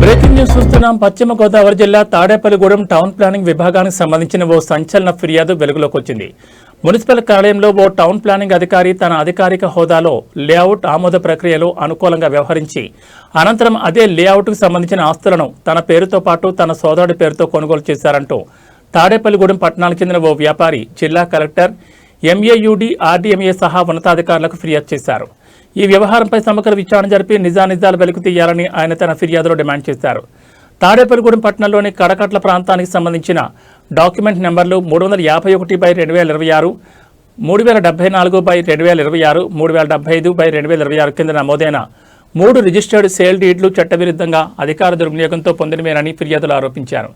Breaking news చూస్తున్నాం. పశ్చిమ గోదావరి జిల్లా తాడేపల్లిగూడెం టౌన్ ప్లానింగ్ విభాగానికి సంబంధించిన ఓ సంచలన ఫిర్యాదు వెలుగులోకి వచ్చింది. మున్సిపల్ కార్యాలయంలో ఓ టౌన్ ప్లానింగ్ అధికారి తన అధికారిక హోదాలో లేఅవుట్ ఆమోద ప్రక్రియలో అనుకూలంగా వ్యవహరించి అనంతరం అదే లేఅవుట్కు సంబంధించిన ఆస్తులను తన పేరుతో పాటు తన సోదరుడి పేరుతో కొనుగోలు చేశారంటూ తాడేపల్లిగూడెం పట్టణానికి చెందిన ఓ వ్యాపారి జిల్లా కలెక్టర్ ఎంఏయుడి ఆర్డీఎంఏ సహా ఉన్నతాధికారులకు ఫిర్యాదు చేశారు. ఈ వ్యవహారంపై సమగ్ర విచారణ జరిపి నిజానిజాలు వెలుగు తీయాలని ఆయన తన ఫిర్యాదులో డిమాండ్ చేశారు. తాడేపల్లిగూడెం పట్టణంలోని కడకట్ల ప్రాంతానికి సంబంధించిన డాక్యుమెంట్ నెంబర్లు 351/2026, 3074/2026, 3075/2026 కింద నమోదైన 3 రిజిస్టర్డ్ సేల్ డీడ్లు చట్టవిరుద్ధంగా అధికార దుర్వినియోగంతో పొందినవేనని ఫిర్యాదులు ఆరోపించారు.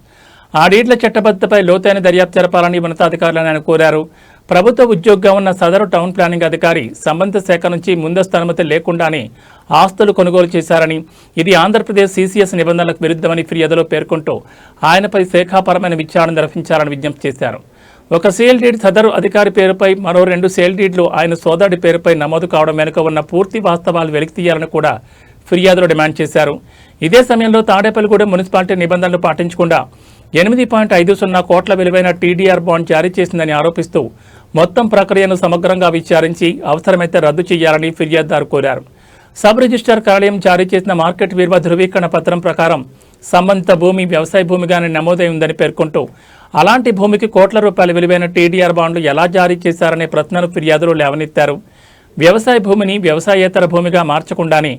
ఆ డీడ్ల చట్టబద్ధతపై లోతైన దర్యాప్తు జరపాలని ఉన్నతాధికారులను ఆయన కోరారు. ప్రభుత్వ ఉద్యోగిగా ఉన్న సదరు టౌన్ ప్లానింగ్ అధికారి సంబంధిత శాఖ నుంచి ముందస్తు అనుమతి లేకుండానే ఆస్తులు కొనుగోలు చేశారని, ఇది ఆంధ్రప్రదేశ్ CCS నిబంధనలకు విరుద్ధమని ఫిర్యాదులో పేర్కొంటూ ఆయనపై శాఖాపరమైన విచారణ నిర్వహించాలని విజ్ఞప్తి చేశారు. ఒక సేల్ డీడ్ సదరు అధికారి పేరుపై, మరో 2 సేల్ డీడ్లు ఆయన సోదరుడి పేరుపై నమోదు కావడం వెనుక ఉన్న పూర్తి వాస్తవాలు వెలికితీయాలని కూడా ఫిర్యాదులో డిమాండ్ చేశారు. ఇదే సమయంలో తాడేపల్లిగూడెం మున్సిపాలిటీ నిబంధనలు పాటించకుండా 8.50 కోట్ల విలువైన TDR బాండ్ జారీ చేసిందని ఆరోపిస్తూ మొత్తం ప్రక్రియను సమగ్రంగా విచారించి అవసరమైతే రద్దు చేయాలని ఫిర్యాదుదారు కోరారు. సబ్ రిజిస్ట్రార్ కార్యాలయం జారీ చేసిన మార్కెట్ విలువ ధృవీకరణ పత్రం ప్రకారం సంబంధిత భూమి వ్యవసాయ భూమిగానే నమోదై ఉందని పేర్కొంటూ అలాంటి భూమికి కోట్ల రూపాయల విలువైన TDR బాండ్లు ఎలా జారీ చేశారనే ప్రశ్నను ఫిర్యాదులో లేవనెత్తారు. వ్యవసాయ భూమిని వ్యవసాయేతర భూమిగా మార్చకుండానే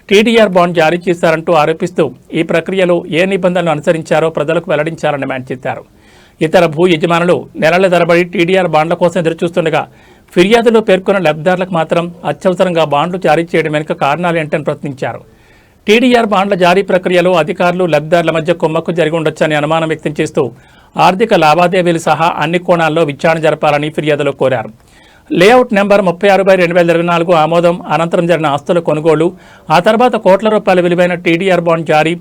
TDR బాండ్ జారీ చేశారంటూ ఆరోపిస్తూ ఈ ప్రక్రియలో ఏ నిబంధనలు అనుసరించారో ప్రజలకు వెల్లడించాలని డిమాండ్ చేశారు. ఇతర భూ యజమానులు నెలల తరబడి TDR బాండ్ల కోసం ఎదురుచూస్తుండగా ఫిర్యాదులో పేర్కొన్న లబ్ధిదారులకు మాత్రం అత్యవసరంగా బాండ్లు జారీ చేయడం వెనుక కారణాలేంటని ప్రశ్నించారు. TDR బాండ్ల జారీ ప్రక్రియలో అధికారులు లబ్ధిదారుల మధ్య కుమ్మక్కు జరిగి ఉండొచ్చని అనుమానం వ్యక్తం చేస్తూ ఆర్థిక లావాదేవీలు సహా అన్ని కోణాల్లో విచారణ జరపాలని ఫిర్యాదులో కోరారు. లేఅవుట్ నెంబర్ 36/2024 ఆమోదం అనంతరం జరిగిన ఆస్తుల కొనుగోలు, ఆ తర్వాత కోట్ల రూపాయల విలువైన TDR బాండ్ జారీ,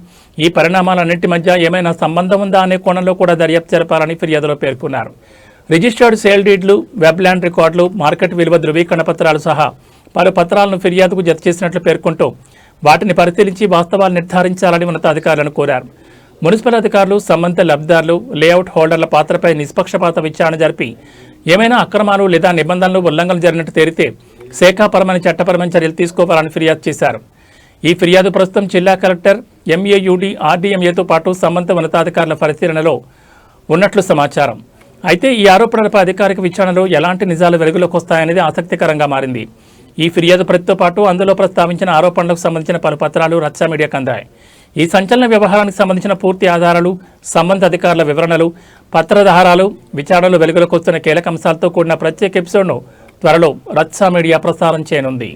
ఈ పరిణామాలన్నింటి మధ్య ఏమైనా సంబంధం ఉందా అనే కోణంలో కూడా దర్యాప్తు జరపాలని ఫిర్యాదులో పేర్కొన్నారు. రిజిస్టర్డ్ సేల్ డీడ్లు, వెబ్ ల్యాండ్ రికార్డులు, మార్కెట్ విలువ ధృవీకరణ పత్రాలు సహా పలు పత్రాలను ఫిర్యాదుకు జత చేసినట్లు పేర్కొంటూ వాటిని పరిశీలించి వాస్తవాలు నిర్ధారించాలని ఉన్నతాధికారులను కోరారు. మున్సిపల్ అధికారులు, సంబంధిత లబ్ధిదారులు, లేఅవుట్ హోల్డర్ల పాత్రపై నిష్పక్షపాత విచారణ జరిపి ఏమైనా అక్రమాలు లేదా నిబంధనలు ఉల్లంఘనలు జరిగినట్టు తేలితే శాఖాపరమైన చట్టపరమైన చర్యలు తీసుకోవాలని ఫిర్యాదు చేశారు. ఈ ఫిర్యాదు ప్రస్తుతం జిల్లా కలెక్టర్ ఎంఏయుడి ఆర్డీఎంఏతో పాటు సంబంధిత ఉన్నతాధికారుల పరిశీలనలో ఉన్నట్లు సమాచారం. అయితే ఈ ఆరోపణలపై అధికారిక విచారణలో ఎలాంటి నిజాలు వెలుగులోకి వస్తాయనేది ఆసక్తికరంగా మారింది. ఈ ఫిర్యాదు ప్రతితో పాటు అందులో ప్రస్తావించిన ఆరోపణలకు సంబంధించిన పలు పత్రాలు రచ్చ మీడియాకు అందాయి. ఈ సంచలన వ్యవహారానికి సంబంధించిన పూర్తి ఆధారాలు, సంబంధిత అధికారుల వివరణలు, పత్రాధారాలు, విచారణలో వెలుగులోకి వస్తున్న కీలక అంశాలతో కూడిన ప్రత్యేక ఎపిసోడ్ను త్వరలో రచ్చ మీడియా ప్రసారం చేయనుంది.